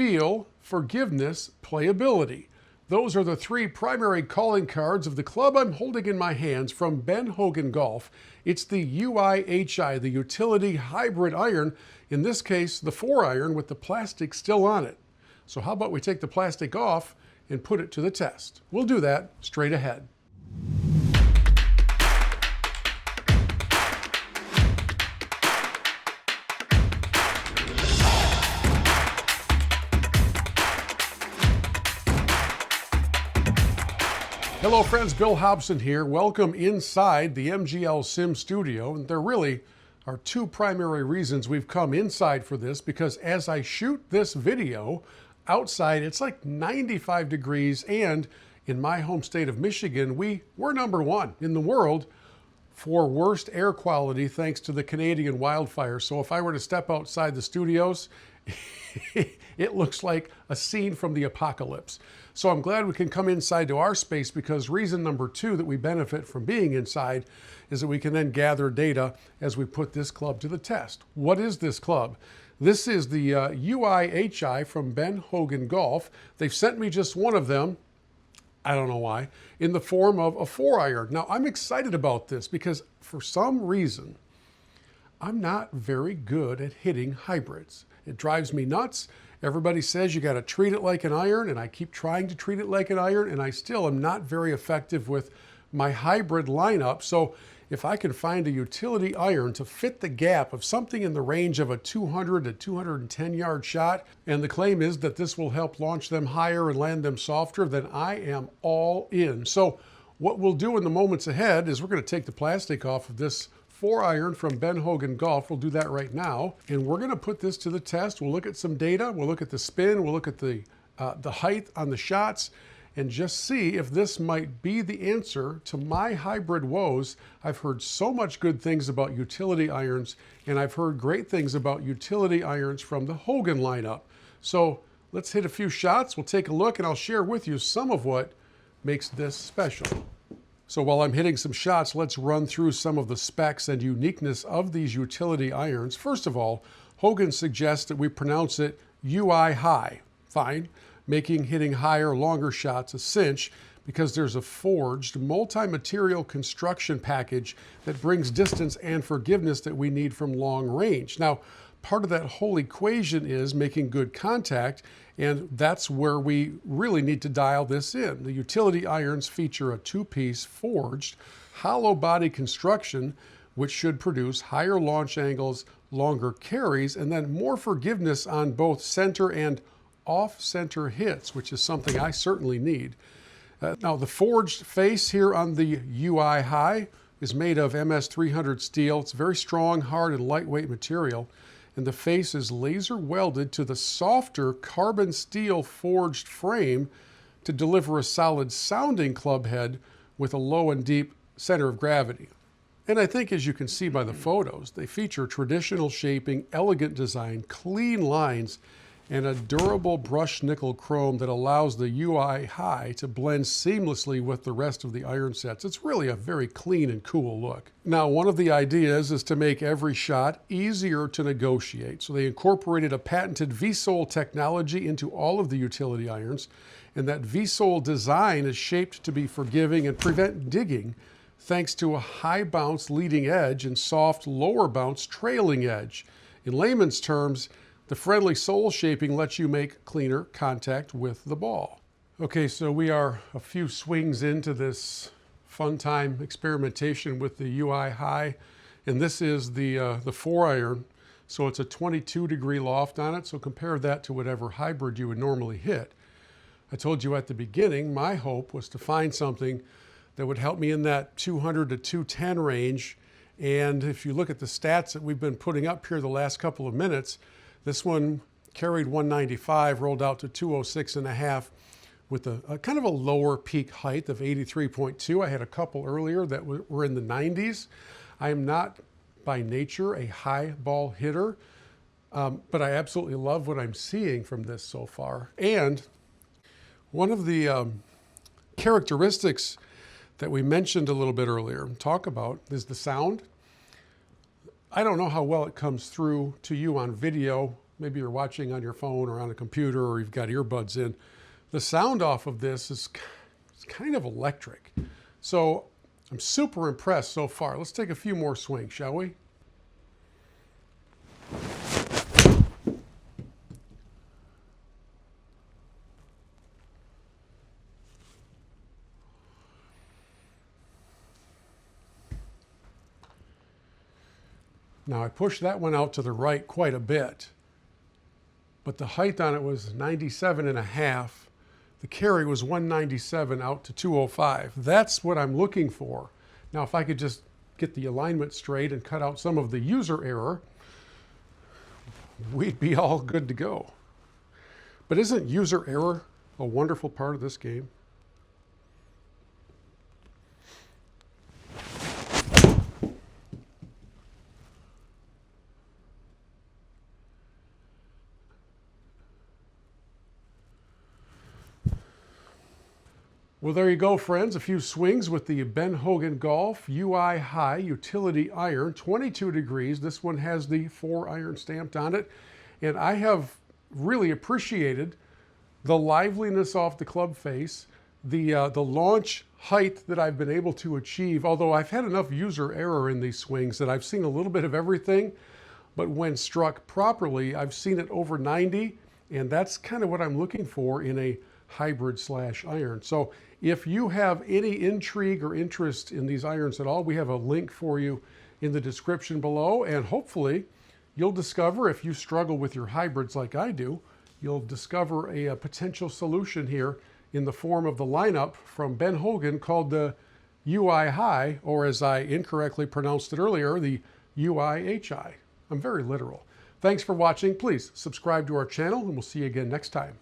feel, forgiveness, playability. Those are the three primary calling cards of the club I'm holding in my hands from Ben Hogan Golf. It's the UiHi, the utility hybrid iron, in this case the 4-iron with the plastic still on it. So how about we take the plastic off and put it to the test? We'll do that straight ahead. Hello friends, Bill Hobson here. Welcome inside the MGL Sim Studio. And there really are two primary reasons we've come inside for this, because as I shoot this video outside, it's like 95 degrees, and in my home state of Michigan, we're number one in the world for worst air quality thanks to the Canadian wildfires. So if I were to step outside the studios, it looks like a scene from the apocalypse. So I'm glad we can come inside to our space, because reason number two that we benefit from being inside is that we can then gather data as we put this club to the test. What is this club? This is the UiHi from Ben Hogan Golf. They've sent me just one of them, I don't know why, in the form of a 4-iron. Now I'm excited about this because for some reason, I'm not very good at hitting hybrids. It drives me nuts. Everybody says you got to treat it like an iron, and I keep trying to treat it like an iron, and I still am not very effective with my hybrid lineup. So if I can find a utility iron to fit the gap of something in the range of a 200 to 210 yard shot, and the claim is that this will help launch them higher and land them softer, then I am all in. So what we'll do in the moments ahead is we're going to take the plastic off of this 4-iron from Ben Hogan Golf. We'll do that right now. And we're going to put this to the test. We'll look at some data. We'll look at the spin. We'll look at the height on the shots and just see if this might be the answer to my hybrid woes. I've heard so much good things about utility irons, and I've heard great things about utility irons from the Hogan lineup. So let's hit a few shots. We'll take a look, and I'll share with you some of what makes this special. So while I'm hitting some shots, let's run through some of the specs and uniqueness of these utility irons. First of all, Hogan suggests that we pronounce it UiHi. Fine, making hitting higher, longer shots a cinch, because there's a forged multi-material construction package that brings distance and forgiveness that we need from long range. Now, part of that whole equation is making good contact, and that's where we really need to dial this in. The utility irons feature a two-piece forged hollow body construction, which should produce higher launch angles, longer carries, and then more forgiveness on both center and off-center hits, which is something I certainly need. Now, the forged face here on the UiHi is made of MS300 steel. It's very strong, hard, and lightweight material. And the face is laser welded to the softer carbon steel forged frame to deliver a solid sounding club head with a low and deep center of gravity. And I think, as you can see by the photos, they feature traditional shaping, elegant design, clean lines, and a durable brushed nickel chrome that allows the UiHi to blend seamlessly with the rest of the iron sets. It's really a very clean and cool look. Now, one of the ideas is to make every shot easier to negotiate. So they incorporated a patented V-sole technology into all of the utility irons, and that V-sole design is shaped to be forgiving and prevent digging, thanks to a high bounce leading edge and soft lower bounce trailing edge. In layman's terms, the friendly sole shaping lets you make cleaner contact with the ball. Okay, so we are a few swings into this fun time experimentation with the UiHi, and this is the 4-iron. So it's a 22-degree loft on it, so compare that to whatever hybrid you would normally hit. I told you at the beginning, my hope was to find something that would help me in that 200 to 210 range, and if you look at the stats that we've been putting up here the last couple of minutes, this one carried 195, rolled out to 206.5 with a kind of a lower peak height of 83.2. I had a couple earlier that were in the 90s. I am not by nature a high ball hitter, but I absolutely love what I'm seeing from this so far. And one of the characteristics that we mentioned a little bit earlier, talk about, is the sound. I don't know how well it comes through to you on video maybe you're watching on your phone or on a computer, or you've got earbuds in, the sound off of this is kind of electric. So I'm super impressed so far. Let's take a few more swings, shall we? Now I pushed that one out to the right quite a bit, but the height on it was 97.5. The carry was 197 out to 205. That's what I'm looking for. Now, if I could just get the alignment straight and cut out some of the user error, we'd be all good to go. But isn't user error a wonderful part of this game? Well, there you go, friends. A few swings with the Ben Hogan Golf UiHi Utility Iron, 22 degrees. This one has the 4 iron stamped on it. And I have really appreciated the liveliness off the club face, the launch height that I've been able to achieve, although I've had enough user error in these swings that I've seen a little bit of everything. But when struck properly, I've seen it over 90, and that's kind of what I'm looking for in a hybrid/iron. So if you have any intrigue or interest in these irons at all, we have a link for you in the description below, and hopefully you'll discover, if you struggle with your hybrids like I do, you'll discover a potential solution here in the form of the lineup from Ben Hogan called the UiHi, or as I incorrectly pronounced it earlier, the UiHi. I'm very literal. Thanks for watching. Please subscribe to our channel, and we'll see you again next time.